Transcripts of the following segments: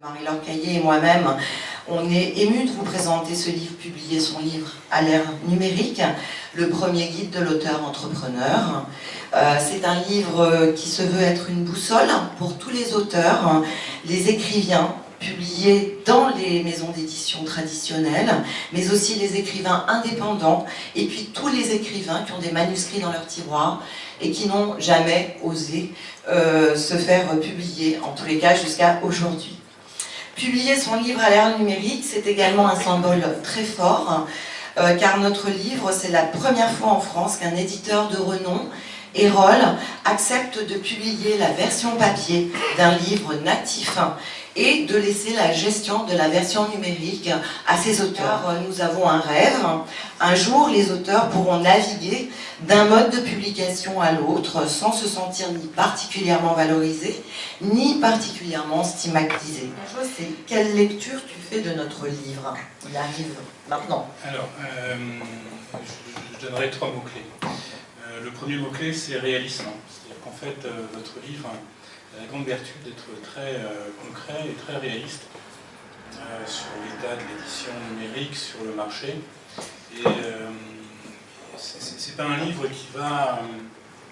Marie-Laure Caillé et moi-même, on est émus de vous présenter ce livre, publié son livre à l'ère numérique, le premier guide de l'auteur-entrepreneur. C'est un livre qui se veut être une boussole pour tous les auteurs, les écrivains, publiés dans les maisons d'édition traditionnelles, mais aussi les écrivains indépendants, et puis tous les écrivains qui ont des manuscrits dans leur tiroir et qui n'ont jamais osé se faire publier, en tous les cas jusqu'à aujourd'hui. Publier son livre à l'ère numérique, c'est également un symbole très fort, car notre livre, c'est la première fois en France qu'un éditeur de renom, Erol, accepte de publier la version papier d'un livre natif et de laisser la gestion de la version numérique à ses auteurs. Nous avons un rêve. Un jour, les auteurs pourront naviguer d'un mode de publication à l'autre sans se sentir ni particulièrement valorisés, ni particulièrement stigmatisés. La chose, c'est quelle lecture tu fais de notre livre? Il arrive maintenant. Alors, je donnerai 3 mots-clés. Le premier mot-clé, c'est réalisme. C'est-à-dire qu'en fait, votre livre a la grande vertu d'être très concret et très réaliste sur l'état de l'édition numérique, sur le marché. Et c'est pas un livre qui va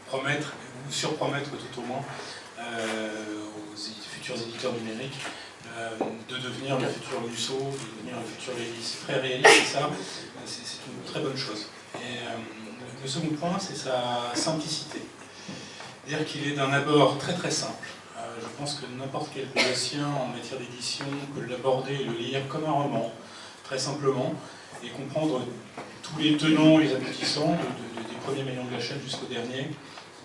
promettre, ou surpromettre tout au moins, aux futurs éditeurs numériques de devenir le futur Musso, de devenir le futur Lévy. C'est très réaliste et ça, c'est une très bonne chose. Et le second point, c'est sa simplicité. C'est-à-dire qu'il est d'un abord très très simple. Je pense que n'importe quel Béotien en matière d'édition peut l'aborder et le lire comme un roman, très simplement, et comprendre tous les tenants, les aboutissants, des premiers maillons de la chaîne jusqu'au dernier,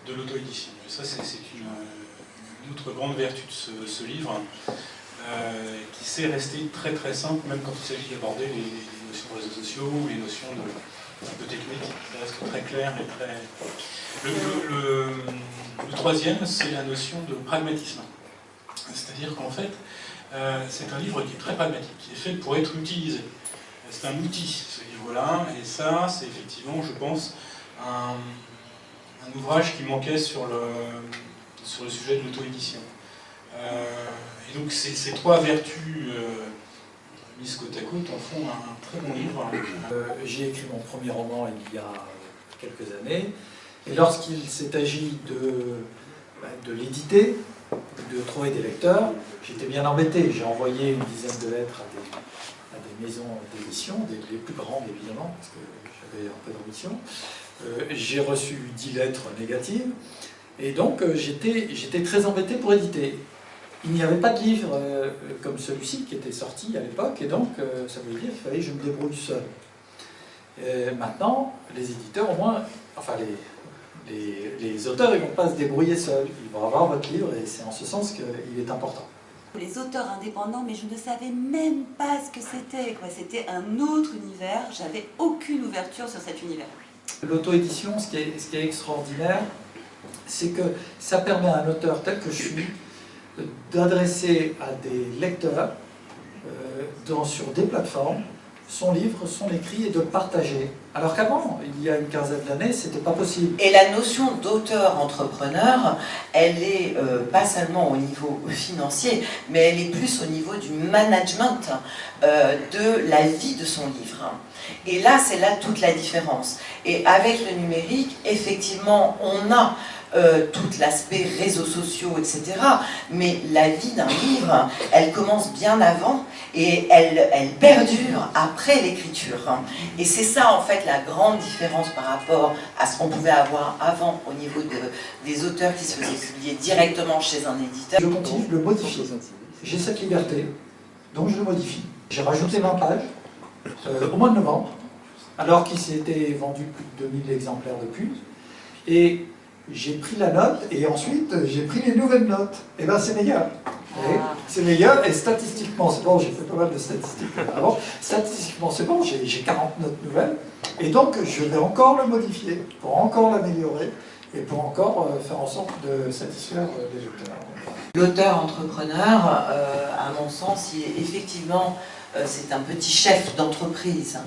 de l'auto-édition. Et ça, c'est une autre grande vertu de ce livre, qui sait rester très très simple, même quand il s'agit d'aborder les notions de réseaux sociaux ou les notions un peu techniques. Ça reste très clair et très... Le troisième, c'est la notion de pragmatisme. C'est-à-dire qu'en fait, c'est un livre qui est très pragmatique, qui est fait pour être utilisé. C'est un outil, ce livre-là, et ça, c'est effectivement, je pense, un ouvrage qui manquait sur le sujet de l'auto-édition. Et donc ces 3 vertus mises côte à côte en font un très bon livre. J'ai écrit mon premier roman il y a quelques années, et lorsqu'il s'est agi de l'éditer, de trouver des lecteurs, j'étais bien embêté. J'ai envoyé une dizaine de lettres à des maisons d'édition, les plus grandes évidemment, parce que j'avais un peu d'ambition. J'ai reçu 10 lettres négatives, et donc j'étais très embêté pour éditer. Il n'y avait pas de livre comme celui-ci qui était sorti à l'époque, et donc ça voulait dire qu'il fallait que je me débrouille seul. Maintenant, les éditeurs, au moins, enfin les auteurs, ils ne vont pas se débrouiller seuls. Ils vont avoir votre livre, et c'est en ce sens qu'il est important. Les auteurs indépendants, mais je ne savais même pas ce que c'était. C'était un autre univers, j'avais aucune ouverture sur cet univers. L'auto-édition, ce qui est extraordinaire, c'est que ça permet à un auteur tel que je suis d'adresser à des lecteurs sur des plateformes son livre, son écrit, et de le partager. Alors qu'avant, il y a une quinzaine d'années, c'était pas possible. Et la notion d'auteur-entrepreneur, elle est pas seulement au niveau financier, mais elle est plus au niveau du management de la vie de son livre. Et là, c'est là toute la différence. Et avec le numérique, effectivement, on a tout l'aspect réseaux sociaux, etc. Mais la vie d'un livre, elle commence bien avant et elle perdure après l'écriture. Et c'est ça, en fait, la grande différence par rapport à ce qu'on pouvait avoir avant au niveau des auteurs qui se faisaient publier directement chez un éditeur. Je continue de le modifier. J'ai cette liberté, donc je le modifie. J'ai rajouté 20 pages au mois de novembre, alors qu'il s'était vendu plus de 2000 exemplaires depuis. Et j'ai pris la note, et ensuite j'ai pris les nouvelles notes. Et bien c'est meilleur. C'est meilleur, et statistiquement c'est bon, j'ai fait pas mal de statistiques avant. Statistiquement c'est bon, j'ai 40 notes nouvelles. Et donc je vais encore le modifier, pour encore l'améliorer, et pour encore faire en sorte de satisfaire les auteurs. L'auteur-entrepreneur, à mon sens, il est effectivement c'est un petit chef d'entreprise,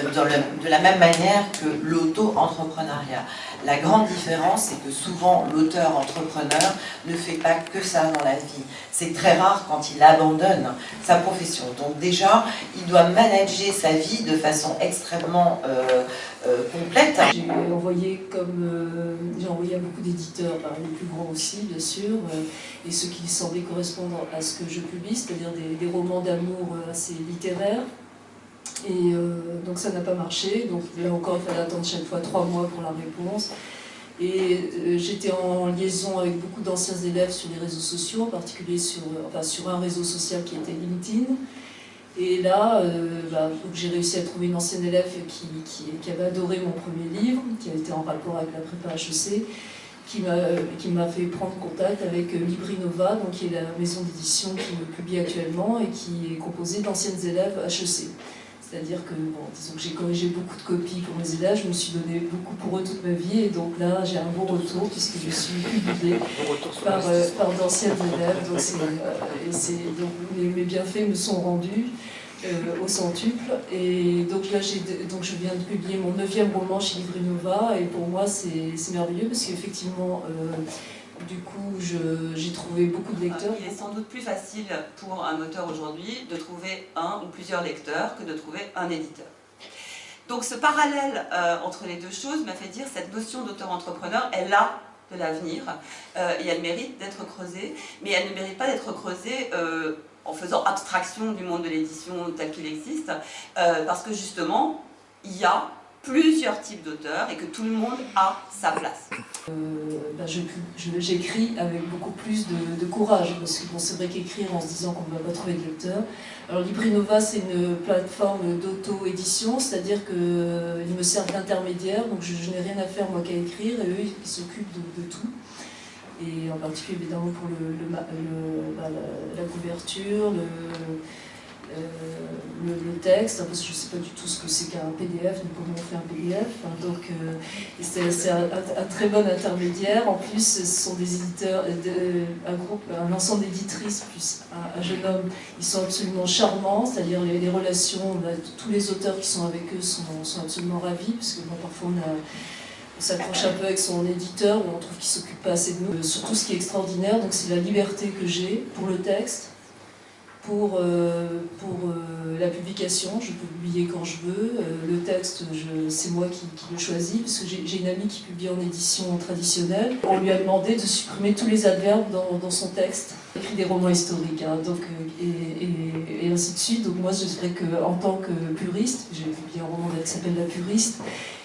de la même manière que l'auto-entrepreneuriat. La grande différence, c'est que souvent l'auteur-entrepreneur ne fait pas que ça dans la vie. C'est très rare quand il abandonne sa profession. Donc déjà, il doit manager sa vie de façon extrêmement complète. J'ai envoyé à beaucoup d'éditeurs, les plus grands aussi bien sûr, et ceux qui semblaient correspondre à ce que je publie, c'est-à-dire des romans d'amour assez littéraires. Et donc ça n'a pas marché, donc là encore il fallait attendre chaque fois 3 mois pour la réponse. Et j'étais en liaison avec beaucoup d'anciens élèves sur les réseaux sociaux, en particulier sur un réseau social qui était LinkedIn. Et là, j'ai réussi à trouver une ancienne élève qui avait adoré mon premier livre, qui a été en rapport avec la prépa HEC, qui m'a fait prendre contact avec Librinova, donc qui est la maison d'édition qui me publie actuellement et qui est composée d'anciennes élèves HEC. C'est-à-dire que, disons que j'ai corrigé beaucoup de copies pour mes élèves, je me suis donné beaucoup pour eux toute ma vie, et donc là j'ai un bon retour puisque je suis publiée par d'anciennes élèves. Donc, mes bienfaits me sont rendus au centuple, et donc là je viens de publier mon 9e roman chez Librinova, et pour moi c'est merveilleux parce qu'effectivement du coup, j'ai trouvé beaucoup de lecteurs. Il est sans doute plus facile pour un auteur aujourd'hui de trouver un ou plusieurs lecteurs que de trouver un éditeur. Donc ce parallèle entre les deux choses m'a fait dire que cette notion d'auteur-entrepreneur, elle a de l'avenir et elle mérite d'être creusée, mais elle ne mérite pas d'être creusée en faisant abstraction du monde de l'édition tel qu'il existe, parce que justement, il y a plusieurs types d'auteurs et que tout le monde a sa place. J'écris avec beaucoup plus de courage, parce que c'est vrai qu'écrire en se disant qu'on ne va pas trouver de lecteur. Alors Librinova, c'est une plateforme d'auto-édition, c'est-à-dire qu'ils me servent d'intermédiaire, donc je n'ai rien à faire moi qu'à écrire, et eux ils s'occupent de tout. Et en particulier évidemment pour la couverture, le texte, parce que je ne sais pas du tout ce que c'est qu'un PDF, ni comment on fait un PDF. Donc c'est un très bon intermédiaire. En plus, ce sont des éditeurs, un ensemble d'éditrices plus un jeune homme. Ils sont absolument charmants, c'est-à-dire les relations, tous les auteurs qui sont avec eux sont absolument ravis, parce que parfois on s'accroche un peu avec son éditeur, où on trouve qu'il ne s'occupe pas assez de nous. Surtout ce qui est extraordinaire, c'est la liberté que j'ai pour le texte. Pour la publication, je peux publier quand je veux. Le texte, c'est moi qui le choisis, parce que j'ai une amie qui publie en édition traditionnelle. On lui a demandé de supprimer tous les adverbes dans son texte. Elle écrit des romans historiques, et ainsi de suite. Donc moi, je dirais qu'en tant que puriste, j'ai publié un roman qui s'appelle La Puriste,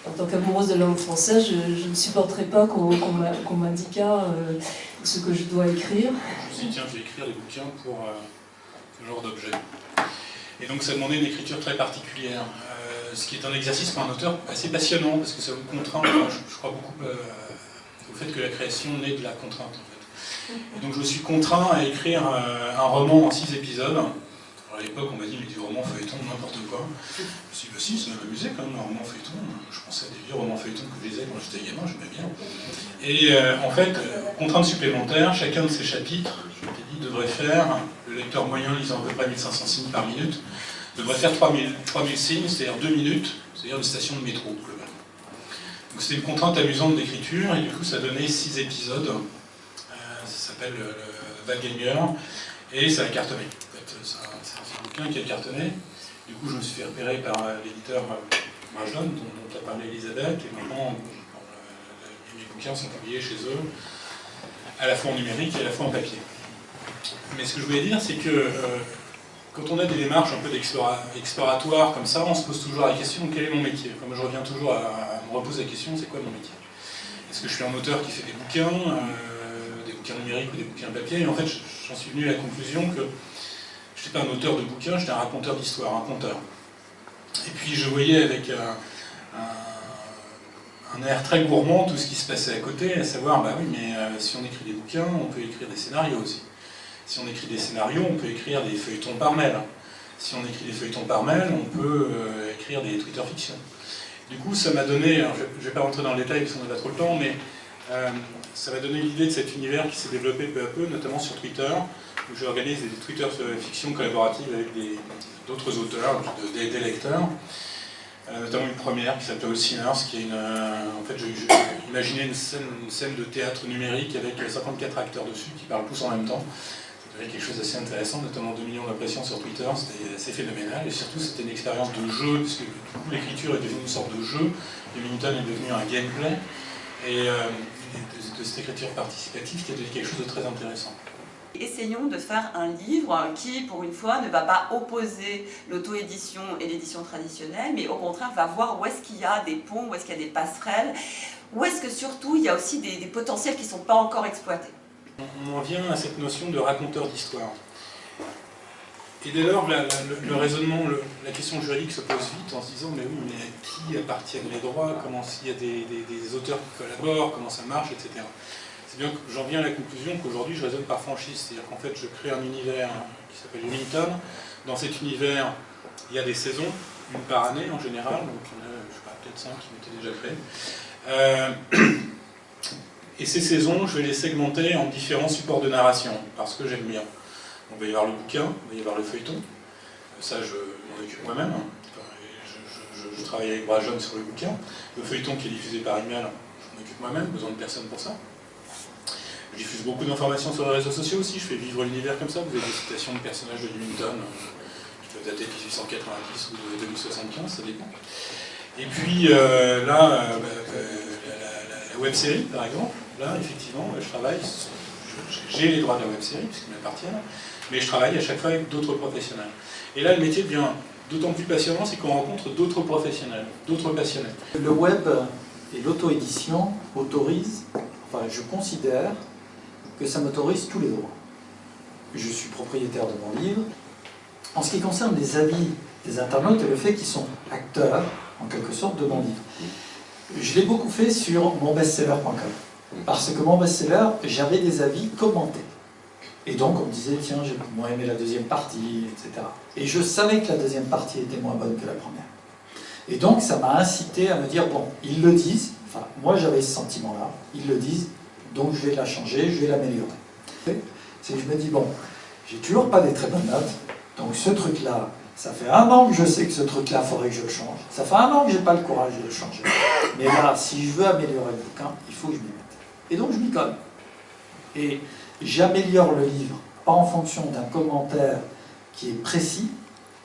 en tant qu'amoureuse de la langue française, je ne supporterais pas qu'on m'indiquât ce que je dois écrire. Je me suis dit, tiens, je vais écrire des bouquins pour ce genre d'objet. Et donc ça demandait une écriture très particulière, ce qui est un exercice pour un auteur assez passionnant, parce que ça vous contraint. Je crois beaucoup au fait que la création naît de la contrainte, en fait. Et donc je me suis contraint à écrire un roman en 6 épisodes. Alors, à l'époque, on m'a dit, mais du roman feuilleton, n'importe quoi. Je me suis dit, bah si, ça m'a amusé quand même, un roman feuilleton. Je pensais à des vieux romans feuilletons que je lisais quand j'étais gamin, j'aimais bien. Et en fait, contrainte supplémentaire, chacun de ces chapitres, je t'ai dit, devrait faire, le lecteur moyen lisant à peu près 1500 signes par minute, devrait faire 3000 signes, c'est-à-dire 2 minutes, c'est-à-dire une station de métro, globalement. Donc c'était une contrainte amusante d'écriture, et du coup ça donnait 6 épisodes. Ça s'appelle Wagenier, et ça a cartonné. En fait, c'est un bouquin qui a cartonné. Du coup, je me suis fait repérer par l'éditeur Rajon, dont a parlé Elisabeth, et maintenant, mes bouquins sont publiés chez eux, à la fois en numérique et à la fois en papier. Mais ce que je voulais dire, c'est que quand on a des démarches un peu exploratoires comme ça, on se pose toujours la question, quel est mon métier? Enfin, moi, je reviens toujours à me reposer la question, c'est quoi mon métier? Est-ce que je suis un auteur qui fait des bouquins numériques ou des bouquins papier? Et en fait, j'en suis venu à la conclusion que je n'étais pas un auteur de bouquins, j'étais un raconteur d'histoire, un conteur. Et puis je voyais avec un air très gourmand tout ce qui se passait à côté, à savoir, bah oui, mais si on écrit des bouquins, on peut écrire des scénarios aussi. Si on écrit des scénarios, on peut écrire des feuilletons par mail. Si on écrit des feuilletons par mail, on peut écrire des Twitter fiction. Du coup, ça m'a donné, alors, je ne vais pas rentrer dans le détail parce qu'on n'a pas trop le temps, mais ça m'a donné l'idée de cet univers qui s'est développé peu à peu, notamment sur Twitter, où j'organise des Twitter fiction collaborative avec d'autres auteurs, des lecteurs. Notamment une première qui s'appelle All Sinners, qui est en fait, j'ai imaginé une scène de théâtre numérique avec 54 acteurs dessus qui parlent tous en même temps. C'était quelque chose d'assez intéressant, notamment 2 millions d'impressions sur Twitter, c'était assez phénoménal. Et surtout, c'était une expérience de jeu, puisque du coup, l'écriture est devenue une sorte de jeu, et Minton est devenu un gameplay, et de cette écriture participative qui est devenu quelque chose de très intéressant. Essayons de faire un livre qui, pour une fois, ne va pas opposer l'auto-édition et l'édition traditionnelle, mais au contraire va voir où est-ce qu'il y a des ponts, où est-ce qu'il y a des passerelles, où est-ce que surtout il y a aussi des potentiels qui ne sont pas encore exploités. On en vient à cette notion de raconteur d'histoire. Et dès lors, le raisonnement, la question juridique se pose vite en se disant mais oui, mais à qui appartiennent les droits, comment s'il y a des auteurs qui collaborent, comment ça marche, etc. C'est bien que j'en viens à la conclusion qu'aujourd'hui je raisonne par franchise, c'est-à-dire qu'en fait je crée un univers qui s'appelle Minton. Dans cet univers, il y a des saisons, une par année en général, donc il y en a, je sais pas, peut-être 5 qui ont été déjà créées. Et ces saisons, je vais les segmenter en différents supports de narration, parce que j'aime bien. Donc, il va y avoir le bouquin, il va y avoir le feuilleton, ça je m'en occupe moi-même. Je travaille avec Brajon sur le bouquin. Le feuilleton qui est diffusé par email, je m'en occupe moi-même, besoin de personne pour ça. Je diffuse beaucoup d'informations sur les réseaux sociaux aussi, je fais vivre l'univers comme ça. Vous avez des citations de personnages de Minton qui peuvent dater de 1890 ou de 2075, ça dépend. Et puis la web-série, par exemple, là, effectivement, je travaille, j'ai les droits de la web-série, puisqu'ils m'appartiennent, mais je travaille à chaque fois avec d'autres professionnels. Et là, le métier devient d'autant plus passionnant, c'est qu'on rencontre d'autres professionnels, d'autres passionnés. Le web et l'auto-édition autorisent, enfin je considère que ça m'autorise tous les droits. Je suis propriétaire de mon livre. En ce qui concerne les avis des internautes et le fait qu'ils sont acteurs, en quelque sorte, de mon livre, je l'ai beaucoup fait sur monbestseller.com. Parce que mon best-seller, j'avais des avis commentés. Et donc on me disait, tiens, j'ai moins aimé la deuxième partie, etc. Et je savais que la deuxième partie était moins bonne que la première. Et donc ça m'a incité à me dire, bon, ils le disent, enfin, moi j'avais ce sentiment-là, ils le disent, donc je vais la changer, je vais l'améliorer. C'est que je me dis, bon, j'ai toujours pas des très bonnes notes, donc ce truc-là, ça fait 1 an que je sais que ce truc-là, il faudrait que je le change. Ça fait 1 an que j'ai pas le courage de le changer. Mais là, si je veux améliorer le bouquin, il faut que je m'y mette. Et donc je m'y colle. Et j'améliore le livre, pas en fonction d'un commentaire qui est précis,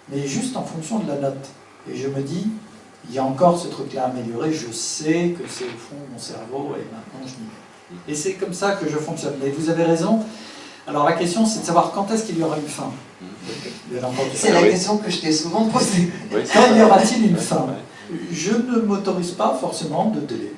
mais juste en fonction de la note. Et je me dis, il y a encore ce truc-là à améliorer, je sais que c'est au fond de mon cerveau, et maintenant je m'y mets. Et c'est comme ça que je fonctionne. Mais vous avez raison. Alors la question, c'est de savoir quand est-ce qu'il y aura une fin. C'est la question que je t'ai souvent posée. Quand y aura-t-il une fin? Je ne m'autorise pas forcément de délai.